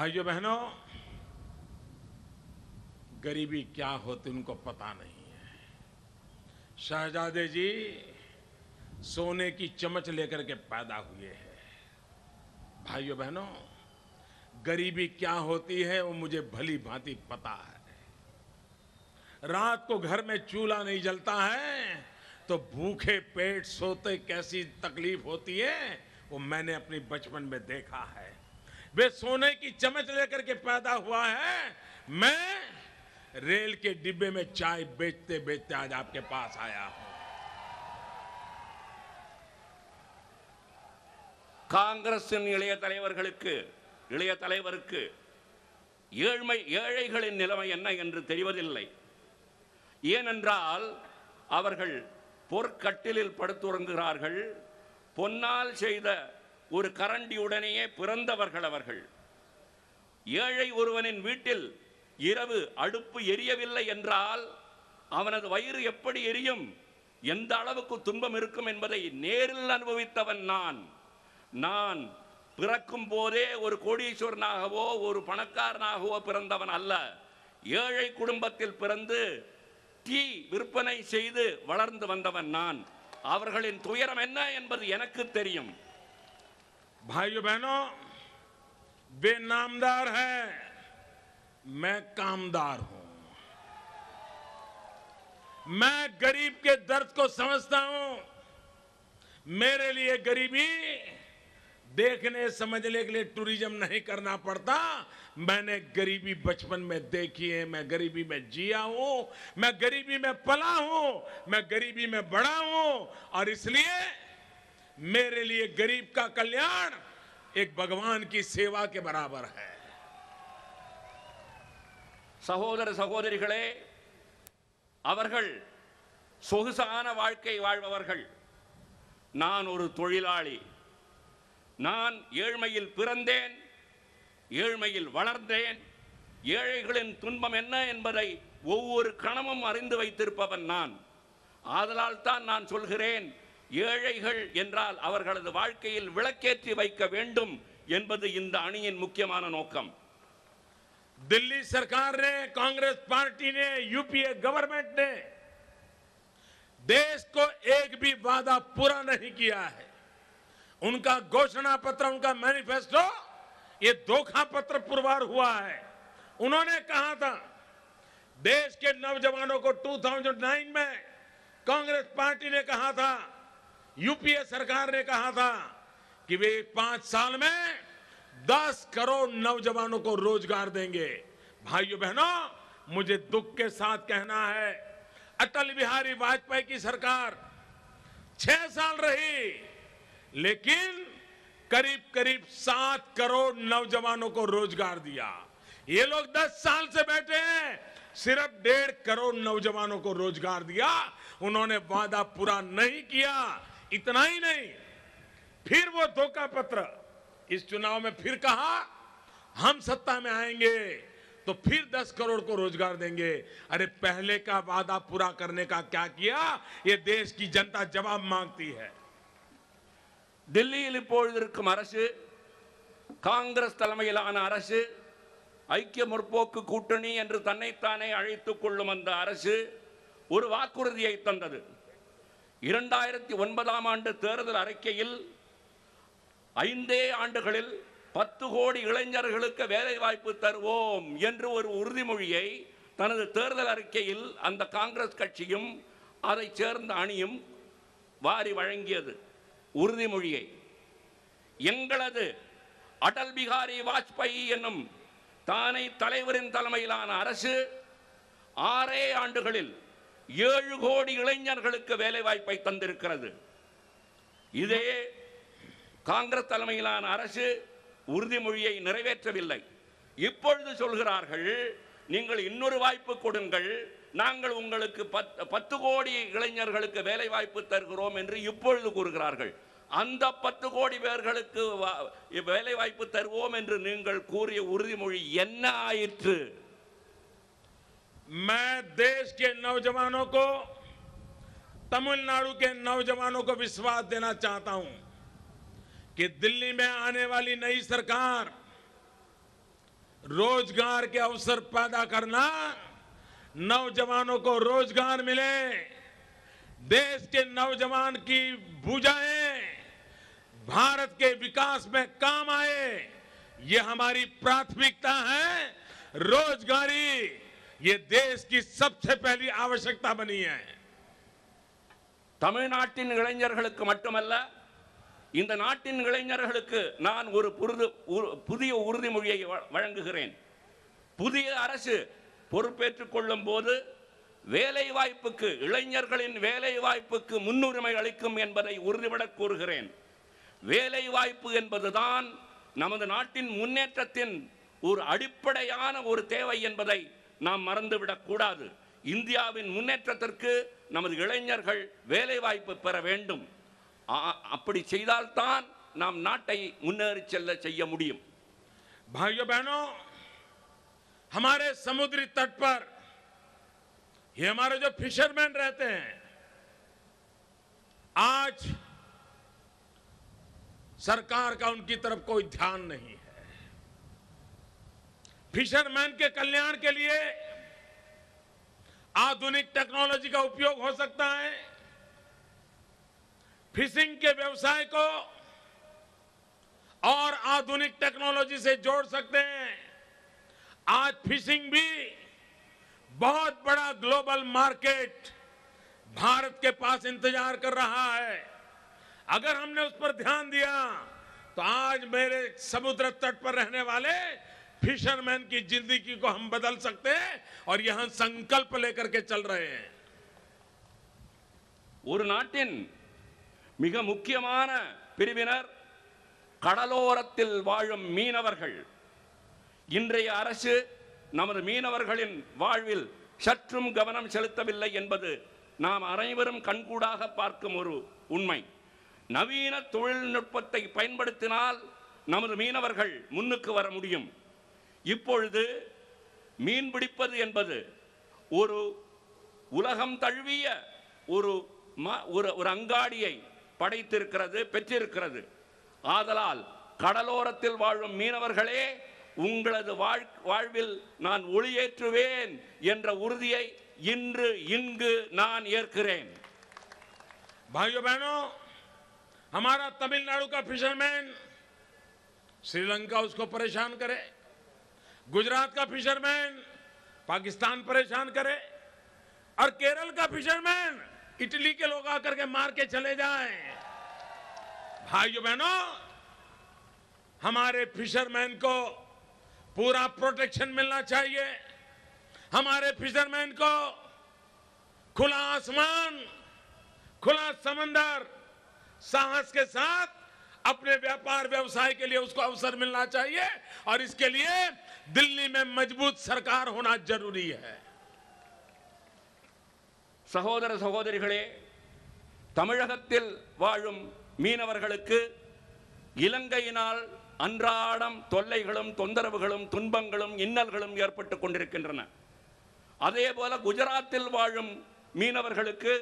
भाइयों बहनों, गरीबी क्या होती उनको पता नहीं है। शहजादे जी सोने की चमच लेकर के पैदा हुए हैं। भाइयों बहनों, गरीबी क्या होती है वो मुझे भली भांति पता है। रात को घर में चूल्हा नहीं जलता है तो भूखे पेट सोते कैसी तकलीफ होती है वो मैंने अपनी बचपन में देखा है। वे सोने की चमच लेकर के पैदा हुआ है, मैं रेल के डिब्बे में चाय बेचते बेचते आज आपके पास आया हूं। காங்கிரசின் இளைய தலைவருக்கு ஏழைகளின் நிலைமை என்ன என்று தெரிவதில்லை. ஏனென்றால் அவர்கள் பொற்கட்டிலில் படுத்துறங்குகிறார்கள். பொன்னால் செய்த ஒரு கரண்டியுடனேயே பிறந்தவர்கள் அவர்கள். ஏழை ஒருவனின் வீட்டில் இரவு அடுப்பு எரியவில்லை என்றால் அவனது வயிறு எப்படி எரியும், எந்த அளவுக்கு துன்பம் இருக்கும் என்பதை நேரில் அனுபவித்தவன் நான் பிறக்கும் போதே ஒரு கோடீஸ்வரனாகவோ ஒரு பணக்காரனாகவோ பிறந்தவன் அல்ல. ஏழை குடும்பத்தில் பிறந்து டீ விற்பனை செய்து வளர்ந்து வந்தவன் நான். அவர்களின் துயரம் என்ன என்பது எனக்கு தெரியும். भाइयों बहनों, वे नामदार हैं, मैं कामदार हूं। मैं गरीब के दर्द को समझता हूं। मेरे लिए गरीबी देखने समझने के लिए टूरिज्म नहीं करना पड़ता। मैंने गरीबी बचपन में देखी है, मैं गरीबी में जिया हूं, मैं गरीबी में पला हूं, मैं गरीबी में बड़ा हूं और इसलिए मेरे लिए गरीब का कल्याण एक भगवान की सेवा के बराबर है। சகோதர சகோதரிகளே, அவர்கள் சொகுசான வாழ்க்கை வாழ்பவர்கள். நான் ஒரு தொழிலாளி. நான் ஏழ்மையில் பிறந்தேன், ஏழ்மையில் வளர்ந்தேன். ஏழைகளின் துன்பம் என்ன என்பதை ஒவ்வொரு கணமும் அறிந்து வைத்திருப்பவன் நான். ஆதலால் தான் நான் சொல்கிறேன், ஏழைகள் என்றால் அவர்களது வாழ்க்கையில் விளக்கேற்றி வைக்க வேண்டும் என்பது இந்த அணியின் முக்கியமான நோக்கம். दिल्ली सरकार ने, कांग्रेस पार्टी ने, यूपीए गवर्नमेंट ने देश को एक भी वादा पूरा नहीं किया है। उनका घोषणा पत्र, उनका मैनिफेस्टो ये धोखा पत्र पुरवार हुआ है। उन्होंने कहा था देश के नौजवानों को 2009 में कांग्रेस पार्टी ने कहा था, यूपीए सरकार ने कहा था कि वे 5 साल में 10 करोड़ नौजवानों को रोजगार देंगे। भाइयों बहनों, मुझे दुख के साथ कहना है, अटल बिहारी वाजपेयी की सरकार 6 साल रही, लेकिन करीब करीब 7 करोड़ नौजवानों को रोजगार दिया। ये लोग 10 साल से बैठे हैं, सिर्फ 1.5 करोड़ नौजवानों को रोजगार दिया। उन्होंने वादा पूरा नहीं किया। इतना ही नहीं, फिर वो धोखा पत्र इस चुनाव में फिर कहा हम सत्ता में आएंगे तो फिर 10 करोड़ को रोजगार देंगे। अरे पहले का वादा पूरा करने का क्या किया, ये देश की जनता जवाब मांगती है। டெல்லியில் இப்பொழுது இருக்கும் அரசு, காங்கிரஸ் தலைமையிலான அரசு, ஐக்கிய முற்போக்கு கூட்டணி என்று தன்னைத்தானே அழைத்துக் கொள்ளும் அந்த அரசு ஒரு வாக்குறுதியை தந்தது. 2009ஆம் ஆண்டு தேர்தல் அறிக்கையில் 5 ஆண்டுகளில் 10 கோடி இளைஞர்களுக்கு வேலை வாய்ப்பு தருவோம் என்று ஒரு உறுதிமொழியை தனது தேர்தல் அறிக்கையில் அந்த காங்கிரஸ் கட்சியும் அதை சேர்ந்த அணியும் வாரி வழங்கியது. உறுதிமொழியை எங்களது அடல் பிகாரி வாஜ்பாய் என்னும் தானை தலைவரின் தலைமையிலான அரசு 6 ஆண்டுகளில் 7 கோடி இளைஞர்களுக்கு வேலை வாய்ப்பை தந்திருக்கிறது. இதே காங்கிரஸ் தலைமையிலான அரசு உறுதிமொழியை நிறைவேற்றவில்லை. இப்பொழுது சொல்கிறார்கள், நீங்கள் இன்னொரு வாய்ப்பு கொடுங்கள், நாங்கள் உங்களுக்கு 10 கோடி இளைஞர்களுக்கு வேலை வாய்ப்பு தருகிறோம் என்று இப்பொழுது கூறுகிறார்கள். அந்த 10 கோடி பேர்களுக்கு வேலை வாய்ப்பு தருவோம் என்று நீங்கள் கூறிய உறுதிமொழி என்ன ஆயிற்று? मैं देश के नौजवानों को, तमिलनाडु के नौजवानों को विश्वास देना चाहता हूं कि दिल्ली में आने वाली नई सरकार रोजगार के अवसर पैदा करना, नौजवानों को रोजगार मिले, देश के नौजवान की भुजाएं भारत के विकास में काम आए, ये हमारी प्राथमिकता है। रोजगारी ये देश की सबसे पहली आवश्यकता बनी है। தமிழ்நாட்டின் இளைஞர்களுக்கு மட்டுமல்ல, இந்த நாட்டின் இளைஞர்களுக்கு நான் ஒரு புதிய உறுதிமொழியை வழங்குகிறேன். புதிய அரசு பொறுப்பேற்றுக் கொள்ளும் போது வேலை வாய்ப்புக்கு, இளைஞர்களின் வேலை வாய்ப்புக்கு முன்னுரிமை அளிக்கும் என்பதை உறுதிபட கூறுகிறேன். வேலை வாய்ப்பு என்பதுதான் நமது நாட்டின் முன்னேற்றத்தின் ஒரு அடிப்படையான ஒரு தேவை என்பதை நாம் மறந்துவிடக் கூடாது. இந்தியாவின் முன்னேற்றத்திற்கு நமது இளைஞர்கள் வேலை வாய்ப்பு பெற வேண்டும். அப்படி செய்தால்தான் நாம் நாட்டை முன்னேறி செல்ல செய்ய முடியும். भाइयों बहनों, हमारे समुद्री तट पर ये हमारे जो फिशरमैन रहते हैं, आज सरकार का उनकी तरफ कोई ध्यान नहीं है। फिशरमैन के कल्याण के लिए आधुनिक टेक्नोलॉजी का उपयोग हो सकता है। फिशिंग के व्यवसाय को और आधुनिक टेक्नोलॉजी से जोड़ सकते हैं। आज फिशिंग भी बहुत बड़ा ग्लोबल मार्केट भारत के पास इंतजार कर रहा है। अगर हमने उस पर ध्यान दिया तो आज मेरे समुद्र तट पर रहने वाले फिशरमैन की जिंदगी को हम बदल सकते हैं और यहां संकल्प लेकर के चल रहे हैं। ஒரு நாட்டின் மிக முக்கியமான பிரிவினர் கடலோரத்தில் வாழும் மீனவர்கள். இன்றைய அரசு நமது மீனவர்களின் வாழ்வில் சற்றும் கவனம் செலுத்தவில்லை என்பது நாம் அனைவரும் கண்கூடாக பார்க்கும் ஒரு உண்மை. நவீன தொழில்நுட்பத்தை பயன்படுத்தினால் நமது மீனவர்கள் முன்னுக்கு வர முடியும். இப்பொழுது மீன் பிடிப்பது என்பது ஒரு உலகம் தழுவிய ஒரு அங்காடியை படைத்திருக்கிறது, பெற்றிருக்கிறது. ஆதலால் கடலோரத்தில் வாழும் மீனவர்களே, உங்களது வாழ்வில் நான் ஒளியேற்றுவேன் என்ற உறுதியை இங்கு நான் ஏற்கிறேன். भाइयों बहनों, हमारा तमिलनाडु का फिशरमैन श्रीलंका उसको परेशान करे, गुजरात का फिशरमैन पाकिस्तान परेशान करे और केरल का फिशरमैन इटली के लोग आकर के मार के चले जाएं। भाइयों बहनों, हमारे फिशरमैन को पूरा प्रोटेक्शन मिलना चाहिए। हमारे फिशरमैन को खुला आसमान, खुला समंदर, साहस के साथ अपने व्यापार व्यवसाय के लिए उसको अवसर मिलना चाहिए और इसके लिए दिल्ली में मजबूत सरकार होना जरूरी है। சகோதர சகோதரிகளே, தமிழகத்தில் வாழும் மீனவர்களுக்கு இலங்கையினால் அன்றாடம் தொல்லைகளும் தொந்தரவுகளும் துன்பங்களும் இன்னல்களும் ஏற்பட்டுக் கொண்டிருக்கின்றன. அதேபோல குஜராத்தில் வாழும் மீனவர்களுக்கு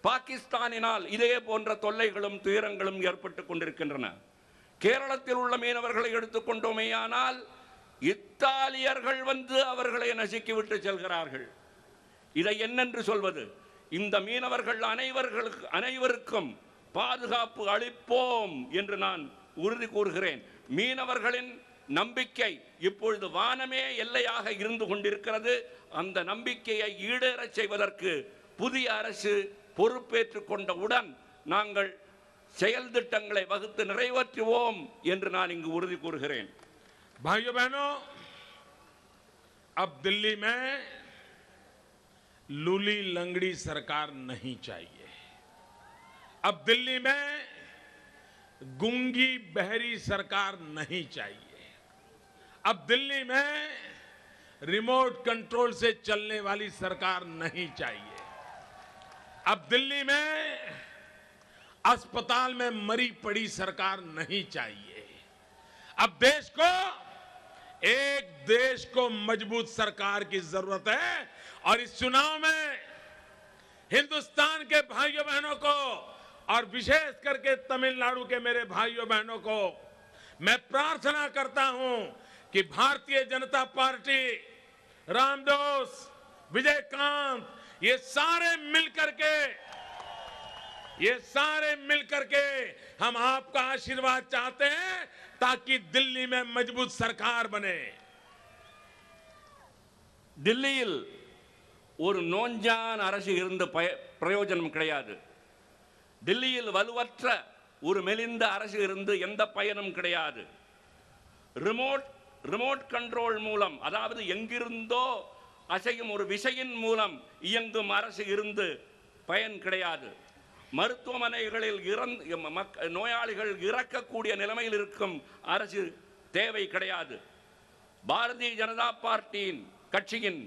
பாகிஸ்தானினால் இதே போன்ற தொல்லைகளும் துயரங்களும் ஏற்பட்டுக் கொண்டிருக்கின்றன. கேரளத்தில் உள்ள மீனவர்களை எடுத்துக்கொண்டோமேயானால் இத்தாலியர்கள் வந்து அவர்களை நசுக்கிவிட்டு செல்கிறார்கள். இதை என்னென்று சொல்வது? இந்த மீனவர்கள் அனைவருக்கும் பாதுகாப்பு அளிப்போம் என்று நான் உறுதி கூறுகிறேன். மீனவர்களின் நம்பிக்கை இப்பொழுது வானமே எல்லையாக இருந்து கொண்டிருக்கிறது. அந்த நம்பிக்கையை ஈடேறச் செய்வதற்கு புதிய அரசு பொறுப்பேற்றுக் கொண்டவுடன் நாங்கள் செயல் திட்டங்களை வகுத்து நிறைவேற்றுவோம் என்று நான் இங்கு உறுதி கூறுகிறேன். भाइयों बहनों, अब दिल्ली में लूली लंगड़ी सरकार नहीं चाहिए। अब दिल्ली में गूंगी बहरी सरकार नहीं चाहिए। अब दिल्ली में रिमोट कंट्रोल से चलने वाली सरकार नहीं चाहिए। अब दिल्ली में अस्पताल में मरी पड़ी सरकार नहीं चाहिए। अब देश को मजबूत सरकार की जरूरत है और इस चुनाव में हिंदुस्तान के भाइयों बहनों को और विशेष करके तमिलनाडु के मेरे भाइयों बहनों को मैं प्रार्थना करता हूं कि भारतीय जनता पार्टी, रामदास, विजयकांत, ये सारे मिलकर के हम आपका आशीर्वाद चाहते हैं ताकि दिल्ली में मजबूत सरकार बने। दिल्लिயில் ஒரு நோஞ்சான் அரசு இருந்த பிரயோஜனம் கிடையாது. தில்லியில் வலுவற்ற ஒரு மெலிந்த அரசு இருந்து எந்த பயனும் கிடையாது. ரிமோட் கண்ட்ரோல் மூலம், அதாவது எங்கிருந்தோ அசையும் ஒரு விசையின் மூலம் இயங்கும் அரசு இருந்து பயன் கிடையாது. மருத்துவமனைகளில் நோயாளிகள் இறக்கக்கூடிய நிலைமையில் இருக்கும் அரசு தேவை கிடையாது. பாரதிய ஜனதா பார்ட்டியின் கட்சியின்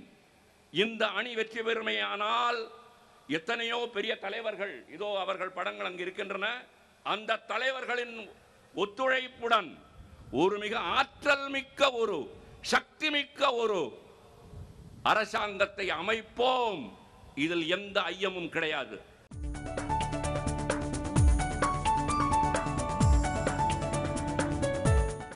இந்த அணி வெற்றி பெறுமையானால் எத்தனையோ பெரிய தலைவர்கள், இதோ அவர்கள் படங்கள் அங்கு இருக்கின்றன, அந்த தலைவர்களின் ஒத்துழைப்புடன் ஒரு மிக ஆற்றல் மிக்க ஒரு சக்தி மிக்க ஒரு அரசாங்கத்தை அமைப்போம். இதில் எந்த ஐயமும் கிடையாது.